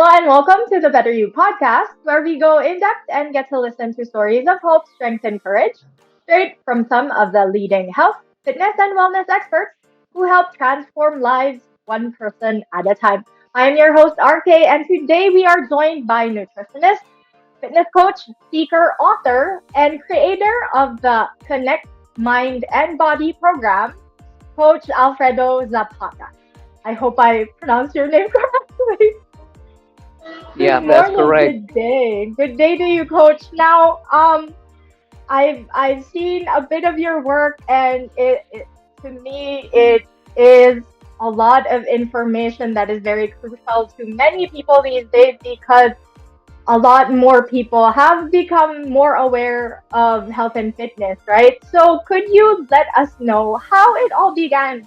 Hello and welcome to the BetterU Podcast, where we go in depth and get to listen to stories of hope, strength, and courage straight from some of the leading health, fitness, and wellness experts who help transform lives one person at a time. I am your host, RK, and today we are joined by nutritionist, fitness coach, speaker, author, and creator of the Connect Mind and Body program, Coach Alfredo Zapata. I hope I pronounced your name correctly. Good Yeah, that's morning, correct. good day. Good day to you, coach. Now, I've seen a bit of your work and it to me it is a lot of information that is very crucial to many people these days because a lot more people have become more aware of health and fitness, right? So could you let us know how it all began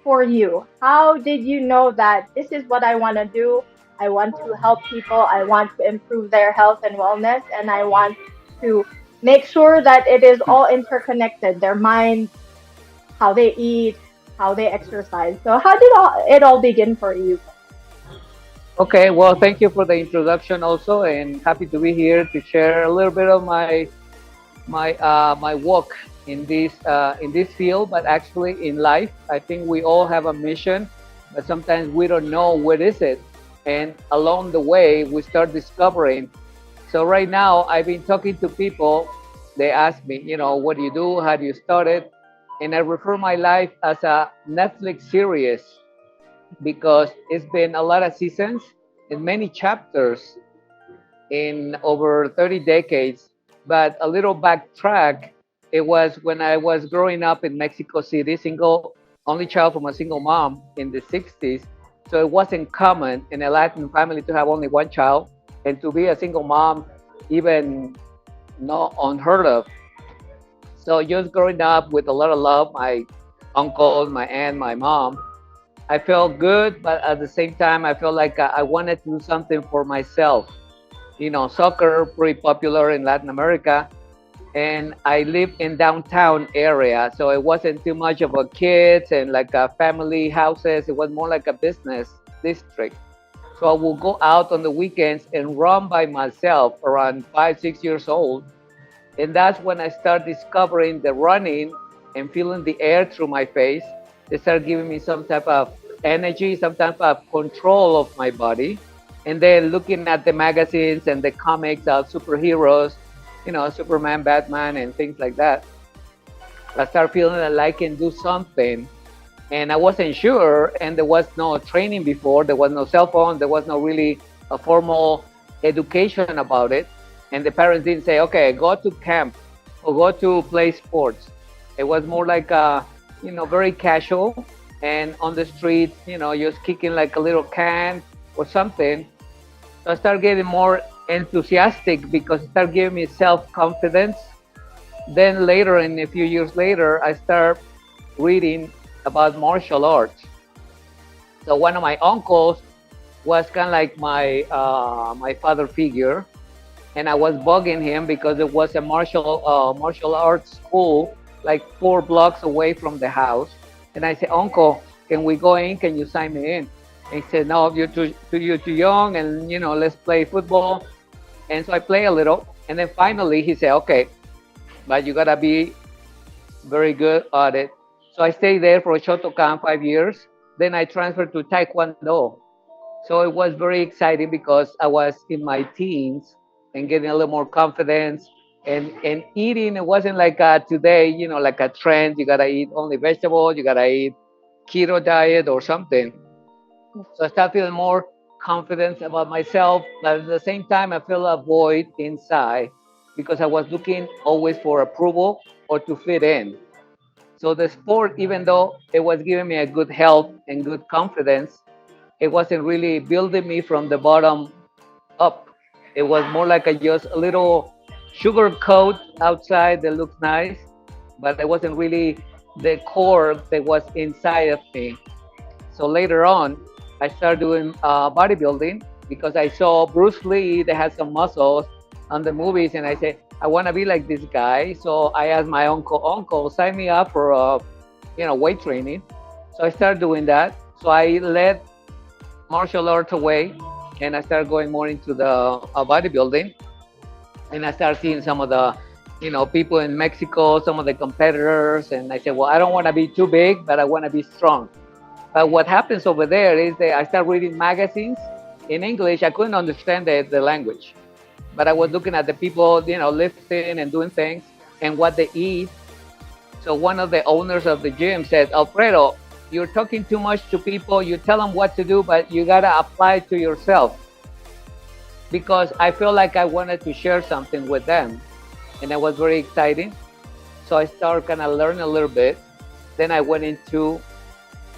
for you? How did you know that this is what I want to do? I want to help people. I want to improve their health and wellness, and I want to make sure that it is all interconnected, their mind, how they eat, how they exercise. So how did it all begin for you? Okay, well, thank you for the introduction also, and happy to be here to share a little bit of my work in this field, but actually in life. I think we all have a mission, but sometimes we don't know what is it, and along the way we start discovering. So right now, I've been talking to people. They ask me, what do you do? How do you start it? And I refer my life as a Netflix series because it's been a lot of seasons and many chapters in over 30 decades. But a little backtrack, it was when I was growing up in Mexico City, only child from a single mom in the 60s. So it wasn't common in a Latin family to have only one child, and to be a single mom, even not unheard of. So just growing up with a lot of love, my uncle, my aunt, my mom, I felt good, but at the same time, I felt like I wanted to do something for myself. Soccer pretty popular in Latin America, and I live in downtown area, so it wasn't too much of a kids and like a family houses. It was more like a business district. So I will go out on the weekends and run by myself around 5, 6 years old, and that's when I start discovering the running and feeling the air through my face. They start giving me some type of energy, some type of control of my body. And then looking at the magazines and the comics of superheroes, Superman, Batman, and things like that, I start feeling that I can do something. And I wasn't sure, and there was no training before, there was no cell phone, there was no really a formal education about it. And the parents didn't say, okay, go to camp or go to play sports. It was more like very casual and on the streets, just kicking like a little can or something. So I started getting more enthusiastic because it started giving me self-confidence. Then later, and a few years later, I started reading about martial arts. So one of my uncles was kind of like my father figure, and I was bugging him because there was a martial arts school like 4 blocks away from the house. And I said, Uncle, can we go in? Can you sign me in? And he said, No, you're too young, and let's play football. And so I play a little, and then finally he said, Okay, but you gotta be very good at it. So I stayed there for a Shotokan 5 years. Then I transferred to Taekwondo. So it was very exciting because I was in my teens and getting a little more confidence. And eating, it wasn't like today, like a trend. You gotta eat only vegetables, you gotta eat keto diet or something. So I started feeling more confidence about myself, but at the same time, I feel a void inside because I was looking always for approval or to fit in. So the sport, even though it was giving me a good health and good confidence, it wasn't really building me from the bottom up. It was more like just a little sugar coat outside that looks nice, but it wasn't really the core that was inside of me. So later on, I started doing bodybuilding because I saw Bruce Lee that had some muscles on the movies, and I said, I want to be like this guy. So I asked my uncle, sign me up for weight training. So I started doing that. So I led martial arts away and I started going more into the bodybuilding, and I started seeing some of the, people in Mexico, some of the competitors, and I said, well, I don't want to be too big, but I want to be strong. But what happens over there is that I start reading magazines in English. I couldn't understand the language, but I was looking at the people, lifting and doing things and what they eat. So one of the owners of the gym said, Alfredo, you're talking too much to people. You tell them what to do, but you got to apply it to yourself, because I felt like I wanted to share something with them. And it was very exciting. So I started kind of learning a little bit. Then I went into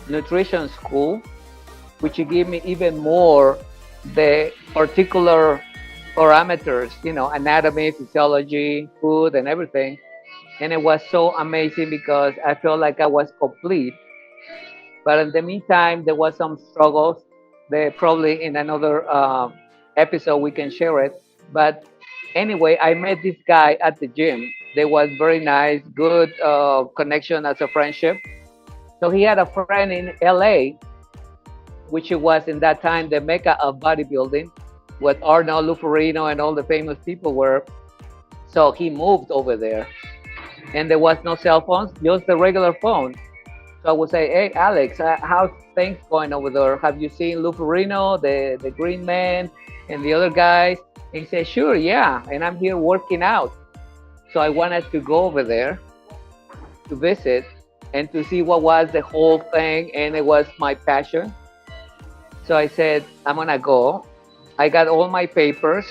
nutrition school, which gave me even more the particular parameters, anatomy, physiology, food, and everything. And it was so amazing because I felt like I was complete. But in the meantime, there was some struggles. They probably in another episode we can share it. But anyway, I met this guy at the gym. They was very nice, good connection as a friendship. So he had a friend in LA, which was in that time the mecca of bodybuilding, with Arnold Luferino and all the famous people were. So he moved over there, and there was no cell phones, just the regular phone. So I would say, hey, Alex, how's things going over there? Have you seen Luferino, the Green Man, and the other guys? And he said, sure, yeah, and I'm here working out. So I wanted to go over there to visit and to see what was the whole thing, and it was my passion. So I said, I'm gonna go. I got all my papers,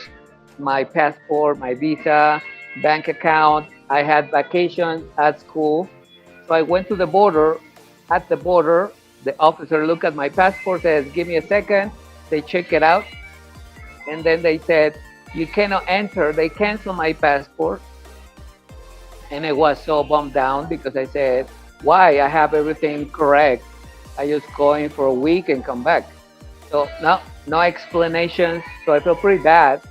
my passport, my visa, bank account. I had vacations at school. So I went to the border. At the border, the officer looked at my passport, says, give me a second. They check it out. And then they said, you cannot enter. They canceled my passport. And I was so bummed down because I said, why? I have everything correct. I just go in for a week and come back. So no explanations. So I felt pretty bad.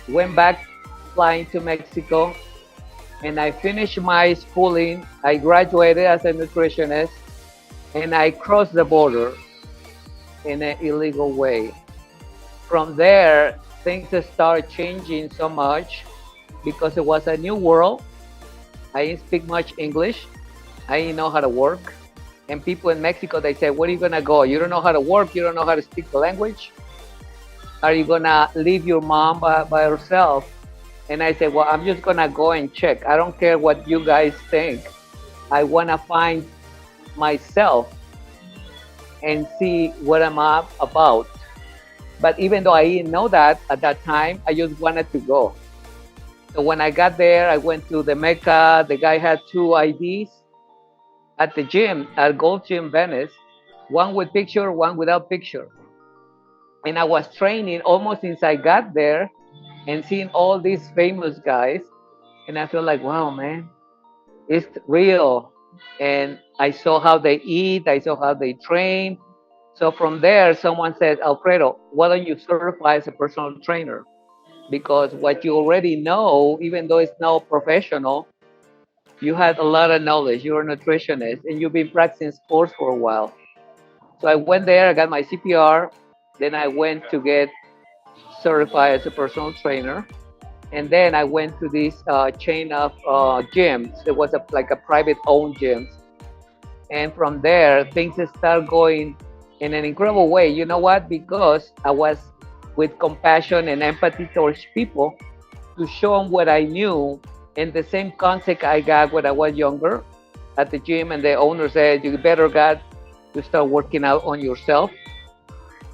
Went back flying to Mexico, and I finished my schooling. I graduated as a nutritionist, and I crossed the border in an illegal way. From there, things started changing so much because it was a new world. I didn't speak much English. I didn't know how to work. And people in Mexico, they say, where are you going to go? You don't know how to work. You don't know how to speak the language. Are you going to leave your mom by herself? And I said, well, I'm just going to go and check. I don't care what you guys think. I want to find myself and see what I'm about. But even though I didn't know that at that time, I just wanted to go. So when I got there, I went to the Mecca. The guy had two IDs at the gym, at Gold Gym Venice, one with picture, one without picture. And I was training almost since I got there and seeing all these famous guys. And I feel like, wow, man, it's real. And I saw how they eat, I saw how they train. So from there, someone said, Alfredo, why don't you certify as a personal trainer? Because what you already know, even though it's not professional, you had a lot of knowledge. You're a nutritionist and you've been practicing sports for a while. So I went there, I got my CPR. Then I went to get certified as a personal trainer. And then I went to this chain of gyms. It was like a private owned gyms. And from there, things start going in an incredible way. You know what? Because I was with compassion and empathy towards people to show them what I knew and the same concept I got when I was younger at the gym. And the owner said, you better got to start working out on yourself.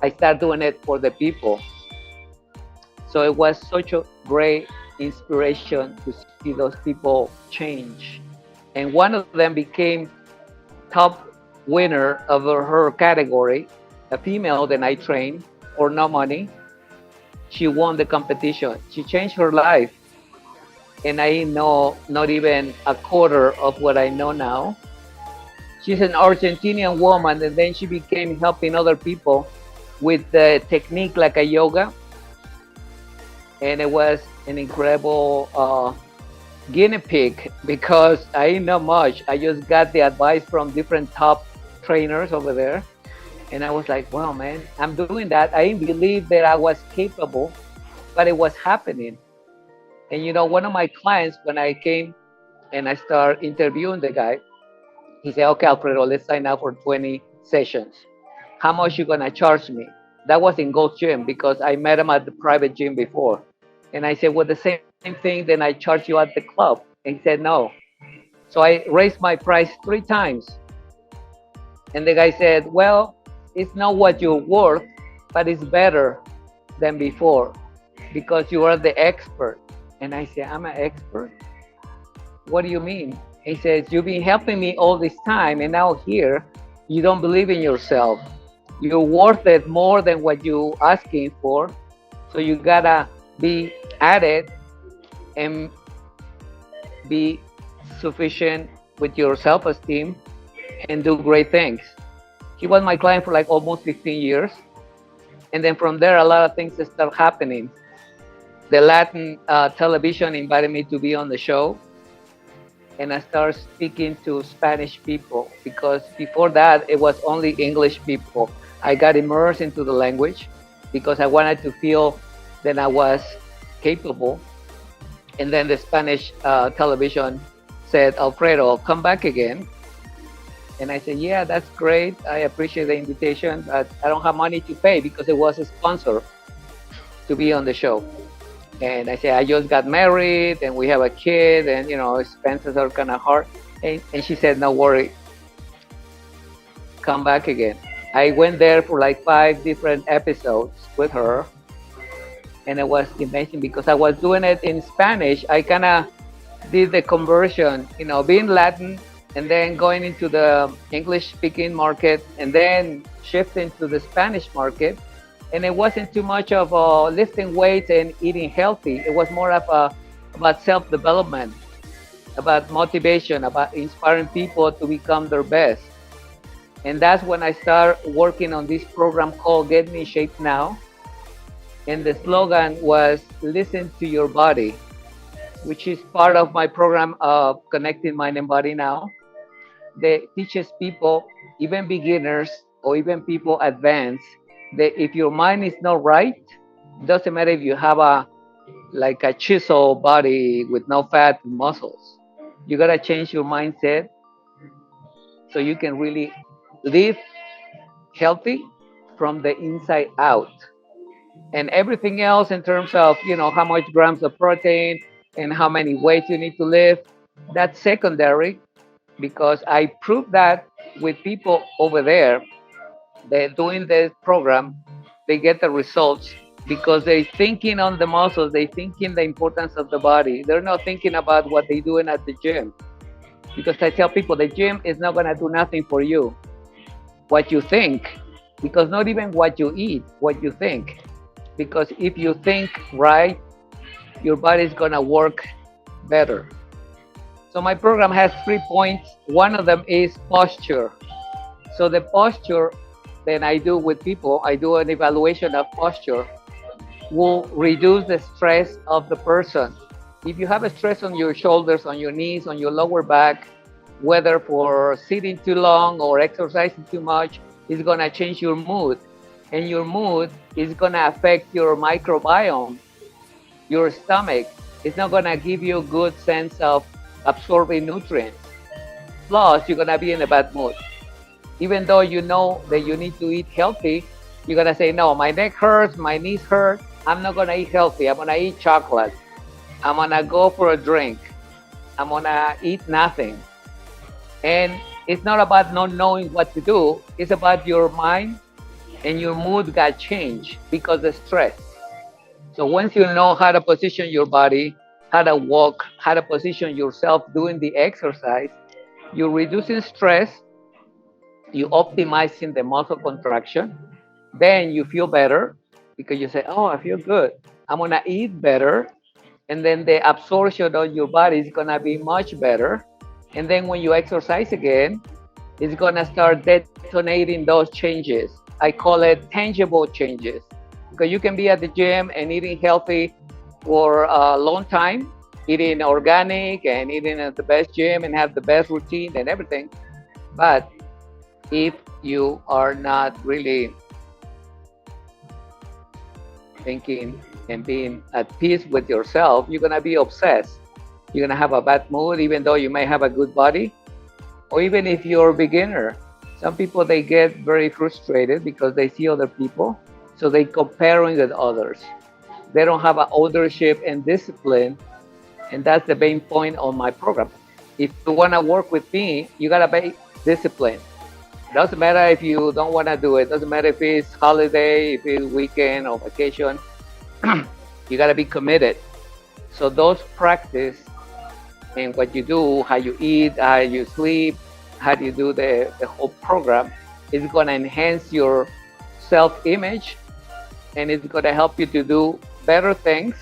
I started doing it for the people. So it was such a great inspiration to see those people change. And one of them became top winner of her category, a female that I trained for no money. She won the competition. She changed her life. And I know not even a quarter of what I know now. She's an Argentinian woman, and then she became helping other people with the technique like a yoga. And it was an incredible guinea pig because I didn't know much. I just got the advice from different top trainers over there. And I was like, wow, man, I'm doing that. I didn't believe that I was capable, but it was happening. And one of my clients, when I came and I started interviewing the guy, he said, okay, Alfredo, let's sign up for 20 sessions. How much you gonna charge me? That was in Gold Gym because I met him at the private gym before. And I said, well, the same thing, then I charge you at the club. And he said, no. So I raised my price 3 times. And the guy said, well, it's not what you're worth, but it's better than before because you are the expert. And I said, I'm an expert? What do you mean? He says, you've been helping me all this time, and now here, you don't believe in yourself. You're worth it more than what you're asking for. So you gotta be at it and be sufficient with your self-esteem and do great things. He was my client for like almost 15 years. And then from there, a lot of things start happening. The Latin television invited me to be on the show, and I started speaking to Spanish people because before that, it was only English people. I got immersed into the language because I wanted to feel that I was capable. And then the Spanish television said, Alfredo, come back again. And I said, yeah, that's great. I appreciate the invitation, but I don't have money to pay because it was a sponsor to be on the show. And I said, I just got married and we have a kid and, expenses are kind of hard. And she said, no worry, come back again. I went there for like 5 different episodes with her. And it was amazing because I was doing it in Spanish. I kind of did the conversion, being Latin and then going into the English speaking market and then shifting to the Spanish market. And it wasn't too much of lifting weights and eating healthy. It was more of about self-development, about motivation, about inspiring people to become their best. And that's when I started working on this program called Get Me in Shape Now. And the slogan was listen to your body, which is part of my program of Connecting Mind and Body Now. That teaches people, even beginners or even people advanced, that if your mind is not right, doesn't matter if you have like a chisel body with no fat and muscles. You gotta change your mindset so you can really live healthy from the inside out. And everything else in terms of how much grams of protein and how many weights you need to lift, that's secondary because I proved that with people over there. They're doing this program, they get the results because they're thinking on the muscles, they're thinking the importance of the body. They're not thinking about what they're doing at the gym. Because I tell people the gym is not going to do nothing for you. What you think, because not even what you eat, what you think. Because if you think right, your body is going to work better. So my program has 3 points. One of them is posture. So the posture that I do with people, I do an evaluation of posture, will reduce the stress of the person. If you have a stress on your shoulders, on your knees, on your lower back, whether for sitting too long or exercising too much, it's going to change your mood. And your mood is going to affect your microbiome, your stomach. It's not going to give you a good sense of absorbing nutrients. Plus, you're going to be in a bad mood. Even though you know that you need to eat healthy, you're going to say, no, my neck hurts, my knees hurt. I'm not going to eat healthy. I'm going to eat chocolate. I'm going to go for a drink. I'm going to eat nothing. And it's not about not knowing what to do. It's about your mind and your mood got changed because of stress. So once you know how to position your body, how to walk, how to position yourself doing the exercise, you're reducing stress, you optimizing the muscle contraction, then you feel better because you say, oh, I feel good. I'm going to eat better. And then the absorption on your body is going to be much better. And then when you exercise again, it's going to start detonating those changes. I call it tangible changes because you can be at the gym and eating healthy for a long time, eating organic and eating at the best gym and have the best routine and everything. But if you are not really thinking and being at peace with yourself, you're gonna be obsessed. You're gonna have a bad mood, even though you may have a good body, or even if you're a beginner. Some people they get very frustrated because they see other people, so they comparing with others. They don't have an ownership and discipline, and that's the main point on my program. If you wanna work with me, you gotta be disciplined. Doesn't matter if you don't wanna do it. Doesn't matter if it's holiday, if it's weekend or vacation. You gotta be committed. So those practice and what you do, how you eat, how you sleep, how you do the whole program is going to enhance your self-image, and it's going to help you to do better things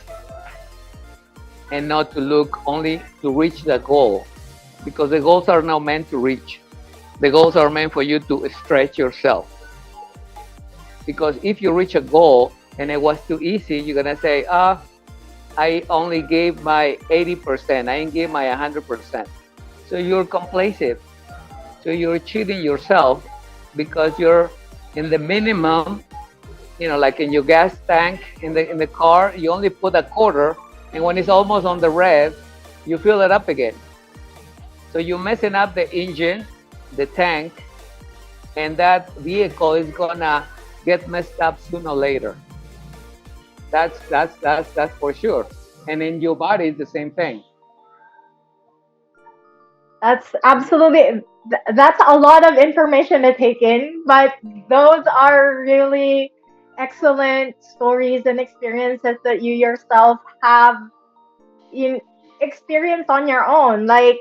and not to look only to reach the goal, because the goals are not meant to reach. The goals are meant for you to stretch yourself. Because if you reach a goal and it was too easy, you're going to say, I only gave my 80%. I didn't give my 100%. So you're complacent. So you're cheating yourself because you're in the minimum, like in your gas tank in the car, you only put a quarter, and when it's almost on the red, you fill it up again. So you're messing up the engine, the tank, and that vehicle is gonna get messed up sooner or later. That's for sure. And in your body, it's the same thing. That's absolutely, that's a lot of information to take in, but those are really excellent stories and experiences that you yourself have in experience on your own. Like,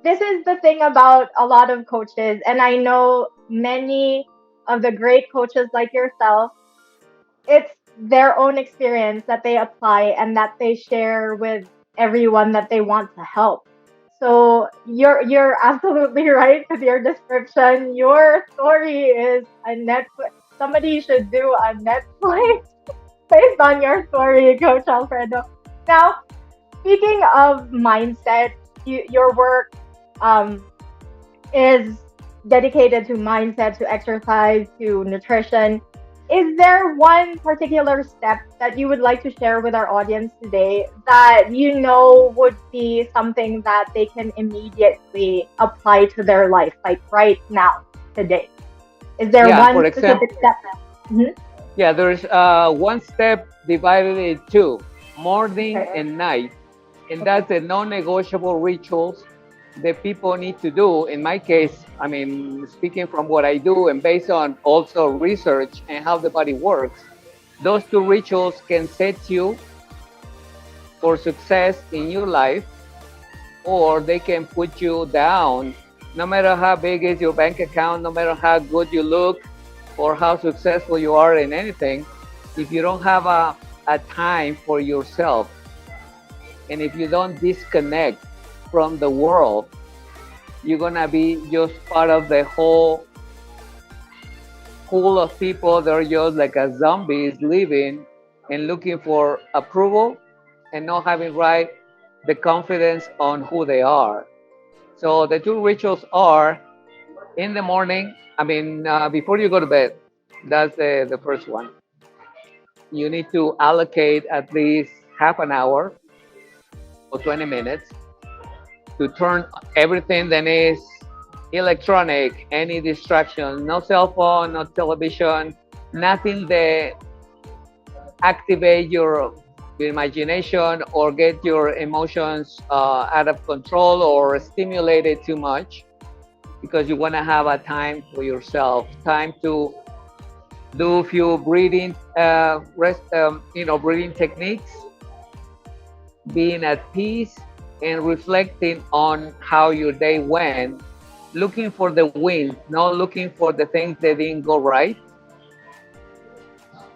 this is the thing about a lot of coaches, and I know many of the great coaches like yourself, it's their own experience that they apply and that they share with everyone that they want to help. So you're absolutely right with your description. Your story is a Netflix. Somebody should do a Netflix based on your story, Coach Alfredo. Now, speaking of mindset, your work um, is dedicated to mindset, to exercise, to nutrition. Is there one particular step that you would like to share with our audience today that you know would be something that they can immediately apply to their life, like right now, today? Is there Yeah, for one example, specific step? Mhm. yeah, there's one step divided in two, morning Okay. and night, and Okay. that's the non-negotiable rituals that people need to do. In my case, I mean, speaking from what I do and based on also research and how the body works, those two rituals can set you for success in your life, or they can put you down. No matter how big is your bank account, no matter how good you look, or how successful you are in anything, if you don't have a time for yourself, and if you don't disconnect from the world, you're gonna be just part of the whole pool of people that are just like a zombies living and looking for approval and not having right the confidence on who they are. So the two rituals are in the morning. I mean, before you go to bed, that's the first one. You need to allocate at least half an hour or 20 minutes to turn everything that is electronic, any distraction, no cell phone, no television, nothing that activate your imagination or get your emotions out of control or stimulate it too much, because you want to have a time for yourself, time to do a few breathing breathing techniques, being at peace and reflecting on how your day went, looking for the wins, not looking for the things that didn't go right,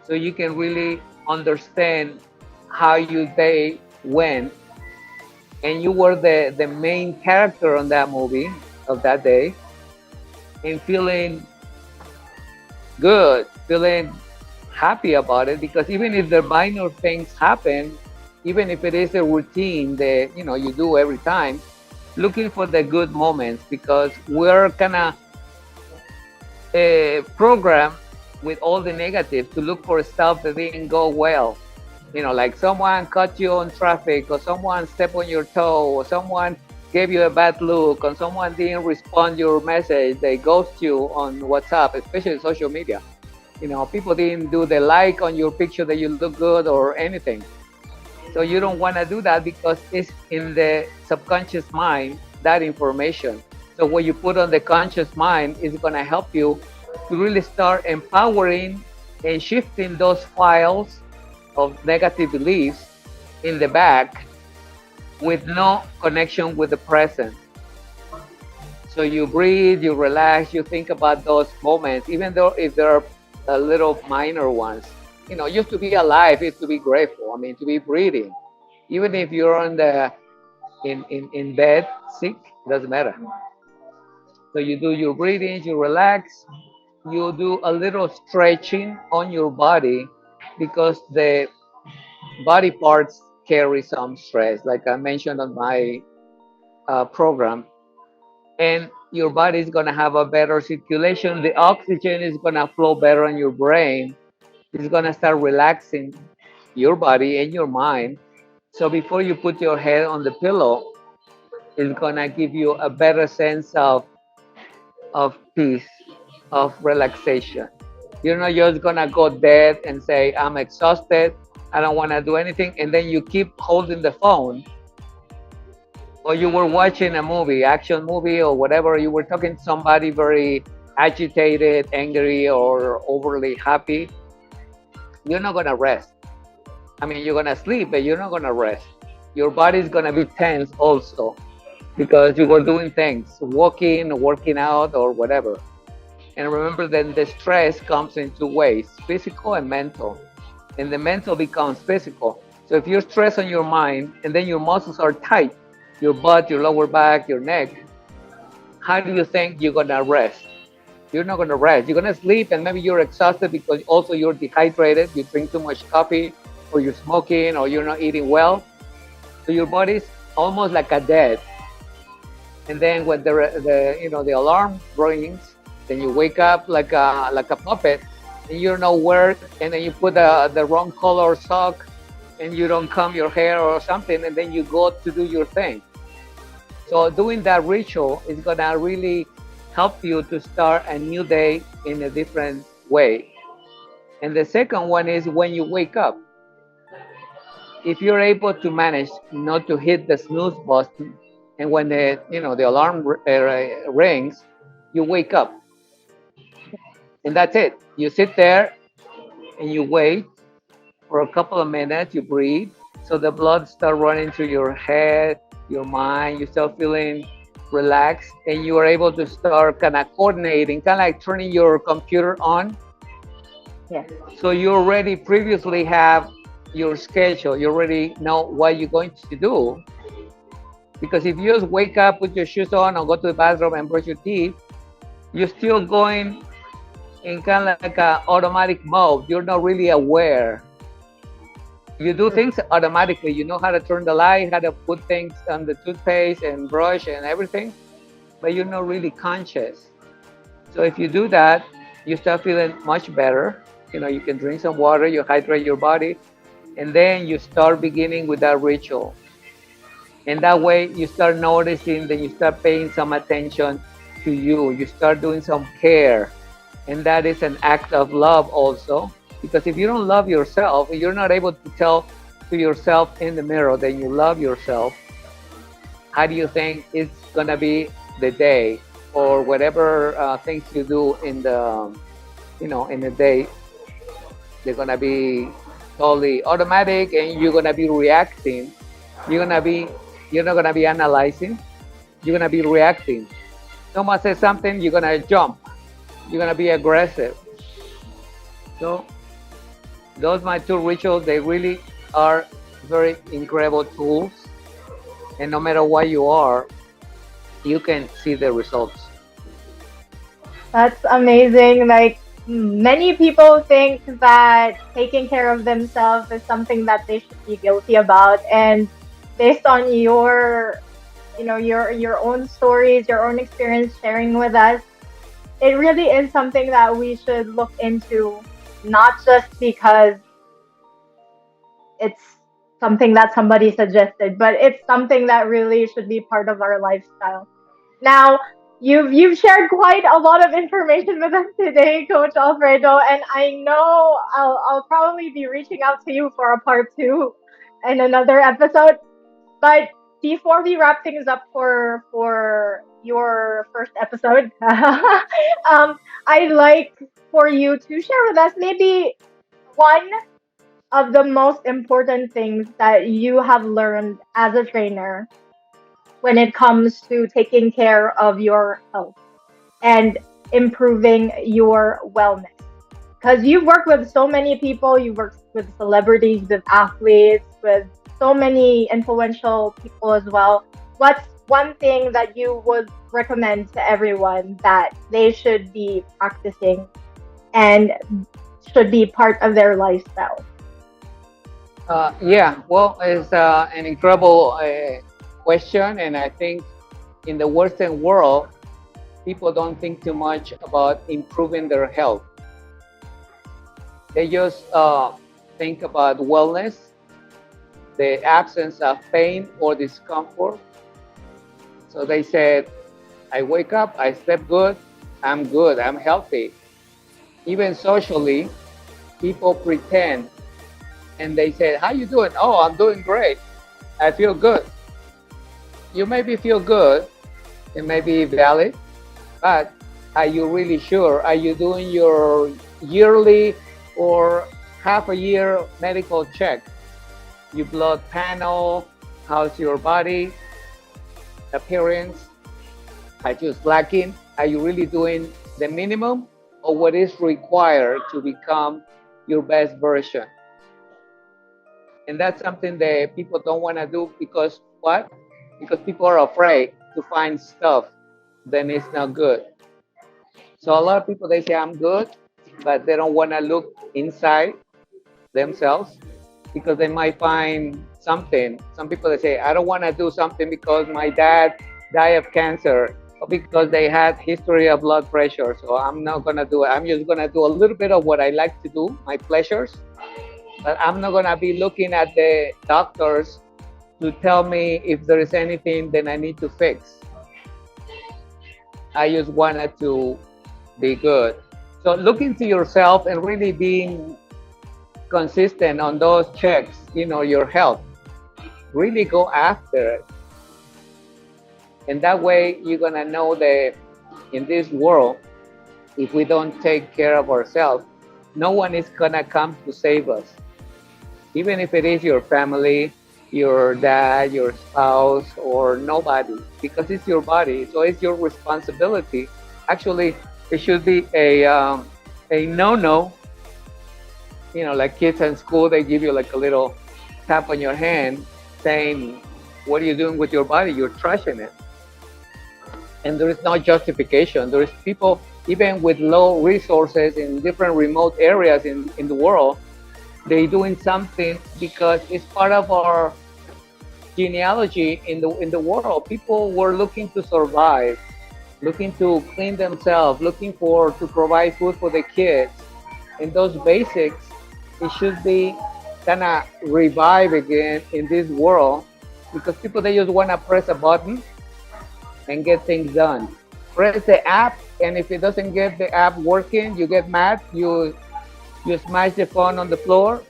so you can really understand how your day went and you were the main character on that movie of that day, and feeling good, feeling happy about it, because even if the minor things happen, even if it is a routine that you do every time, looking for the good moments, because we're kind of program with all the negatives to look for stuff that didn't go well. Like someone cut you on traffic, or someone stepped on your toe, or someone gave you a bad look, or someone didn't respond your message, they ghost you on WhatsApp, especially social media. People didn't do the like on your picture that you look good or anything. So you don't want to do that because it's in the subconscious mind, that information. So what you put on the conscious mind is going to help you to really start empowering and shifting those files of negative beliefs in the back with no connection with the present. So you breathe, you relax, you think about those moments, even though if there are little minor ones. Just to be alive is to be grateful. I mean, to be breathing. Even if you're on the in bed sick, doesn't matter. So you do your breathing, you relax, you do a little stretching on your body because the body parts carry some stress, like I mentioned on my program, and your body is going to have a better circulation. The oxygen is going to flow better in your brain. It's going to start relaxing your body and your mind. So before you put your head on the pillow, it's going to give you a better sense of peace, of relaxation. You're not just going to go dead and say, I'm exhausted, I don't want to do anything. And then you keep holding the phone, or you were watching a movie, action movie or whatever. You were talking to somebody very agitated, angry, or overly happy. You're not going to rest. I mean, you're going to sleep, but you're not going to rest. Your body's going to be tense also because you were doing things, walking, working out, or whatever. And remember that the stress comes in two ways, physical and mental. And the mental becomes physical. So if you're stressed on your mind and then your muscles are tight, your butt, your lower back, your neck, how do you think you're going to rest? You're not going to rest. You're going to sleep, and maybe you're exhausted because also you're dehydrated. You drink too much coffee, or you're smoking, or you're not eating well. So your body's almost like a dead. And then when the alarm rings, then you wake up like a puppet, and you don't know where, and then you put the wrong color sock, and you don't comb your hair or something, and then you go to do your thing. So doing that ritual is gonna really help you to start a new day in a different way. And the second one is when you wake up. If you're able to manage not to hit the snooze button, and when the alarm rings, you wake up, and that's it. You sit there and you wait for a couple of minutes. You breathe, so the blood start running through your head, your mind. You start feeling relaxed, and you are able to start kind of coordinating, kind of like turning your computer on. Yes. So you already previously have your schedule. You already know what you're going to do. Because if you just wake up, put your shoes on, and go to the bathroom and brush your teeth, you're still going in kind of like a automatic mode. You're not really aware. You do things automatically. You know how to turn the light, how to put things on the toothpaste and brush and everything, but you're not really conscious. So if you do that, you start feeling much better. You can drink some water, you hydrate your body, and then you start beginning with that ritual. And that way you start noticing, then you start paying some attention to you. You start doing some care. And that is an act of love also. Because if you don't love yourself, if you're not able to tell to yourself in the mirror that you love yourself, how do you think it's going to be the day or whatever things you do in the day? They're going to be totally automatic, and you're going to be reacting. You're not going to be analyzing. You're going to be reacting. Someone says something, you're going to jump. You're going to be aggressive. So those my two rituals. They really are very incredible tools. And no matter what you are, you can see the results. That's amazing. Like, many people think that taking care of themselves is something that they should be guilty about. And based on your own stories, your own experience sharing with us, it really is something that we should look into, not just because it's something that somebody suggested, but it's something that really should be part of our lifestyle. Now, you've shared quite a lot of information with us today, Coach Alfredo, and I know I'll probably be reaching out to you for a part two in another episode. But before we wrap things up for your first episode, I'd like for you to share with us maybe one of the most important things that you have learned as a trainer when it comes to taking care of your health and improving your wellness. Because you've worked with so many people, you've worked with celebrities, with athletes, with so many influential people as well. What's one thing that you would recommend to everyone that they should be practicing and should be part of their lifestyle? Yeah, well, it's an incredible question, and I think in the Western world, people don't think too much about improving their health. They just think about wellness, the absence of pain or discomfort. So they said, I wake up, I sleep good, I'm healthy. Even socially, people pretend and they say, how you doing? Oh, I'm doing great. I feel good. You maybe feel good, it may be valid, but are you really sure? Are you doing your yearly or half a year medical check? Your blood panel, how's your body appearance? Are you slacking? Are you really doing the minimum or what is required to become your best version? And that's something that people don't want to do because what? Because people are afraid to find stuff then it's not good. So a lot of people they say I'm good, but they don't want to look inside themselves because they might find something. Some people they say I don't want to do something because my dad died of cancer or because they had history of blood pressure. So I'm not gonna do it. I'm just gonna do a little bit of what I like to do, my pleasures, but I'm not gonna be looking at the doctors to tell me if there is anything that I need to fix. I just wanted to be good. So look into yourself and really being consistent on those checks, your health. Really go after it. And that way you're gonna know that in this world, if we don't take care of ourselves, no one is gonna come to save us. Even if it is your family, your dad, your spouse, or nobody, because it's your body, so it's your responsibility. Actually, it should be a no-no. Like kids in school, they give you like a little tap on your hand, saying, "What are you doing with your body? You're trashing it." And there is no justification. There is people even with low resources in different remote areas in the world. They doing something because it's part of our genealogy in the world. People were looking to survive, looking to clean themselves, looking for to provide food for the kids. And those basics, it should be kind of revive again in this world because people they just want to press a button and get things done. Press the app, and if it doesn't get the app working, you get mad. You smash the phone on the floor,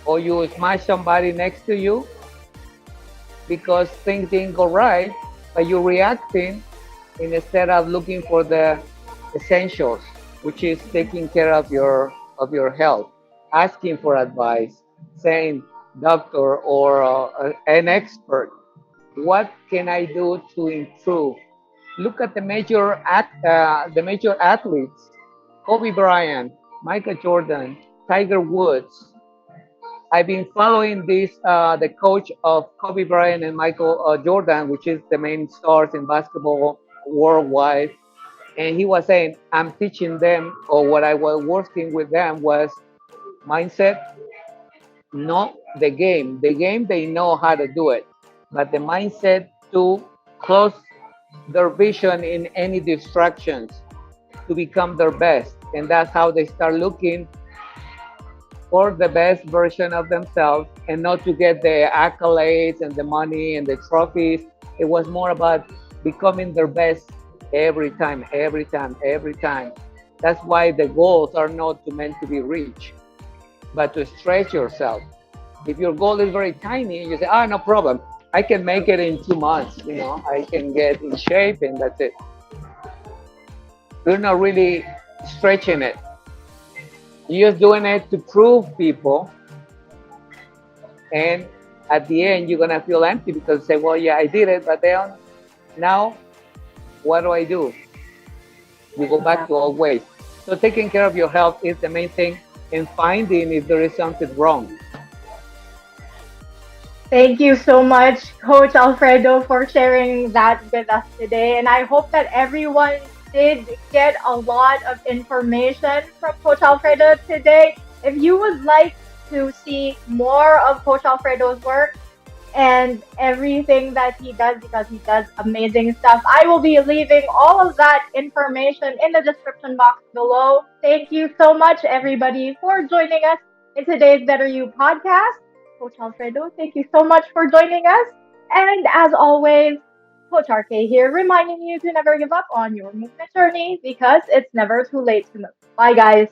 or you smash somebody next to you because things didn't go right, but you're reacting instead of looking for the essentials, which is taking care of your health, asking for advice, saying, doctor or an expert, what can I do to improve? Look at the major athletes, Kobe Bryant, Michael Jordan, Tiger Woods. I've been following the coach of Kobe Bryant and Michael Jordan, which is the main stars in basketball worldwide. And he was saying, I'm teaching them, or what I was working with them was mindset, not the game. The game, they know how to do it, but the mindset to close their vision in any distractions, to become their best. And that's how they start looking for the best version of themselves and not to get the accolades and the money and the trophies. It was more about becoming their best every time, every time, every time. That's why the goals are not meant to be reached, but to stretch yourself. If your goal is very tiny, you say, ah, no problem. I can make it in 2 months. I can get in shape and that's it. You're not really stretching it. You're just doing it to prove people, and at the end you're gonna feel empty because say, well, yeah, I did it, but then now what do I do? You go back to old ways. So taking care of your health is the main thing, and finding if there is something wrong. Thank you so much, Coach Alfredo, for sharing that with us today. And I hope that everyone did get a lot of information from Coach Alfredo today. If you would like to see more of Coach Alfredo's work and everything that he does, because he does amazing stuff, I will be leaving all of that information in the description box below. Thank you so much, everybody, for joining us in today's Better You podcast. Coach Alfredo, thank you so much for joining us. And as always, Coach RK here, reminding you to never give up on your movement journey because it's never too late to move. Bye, guys.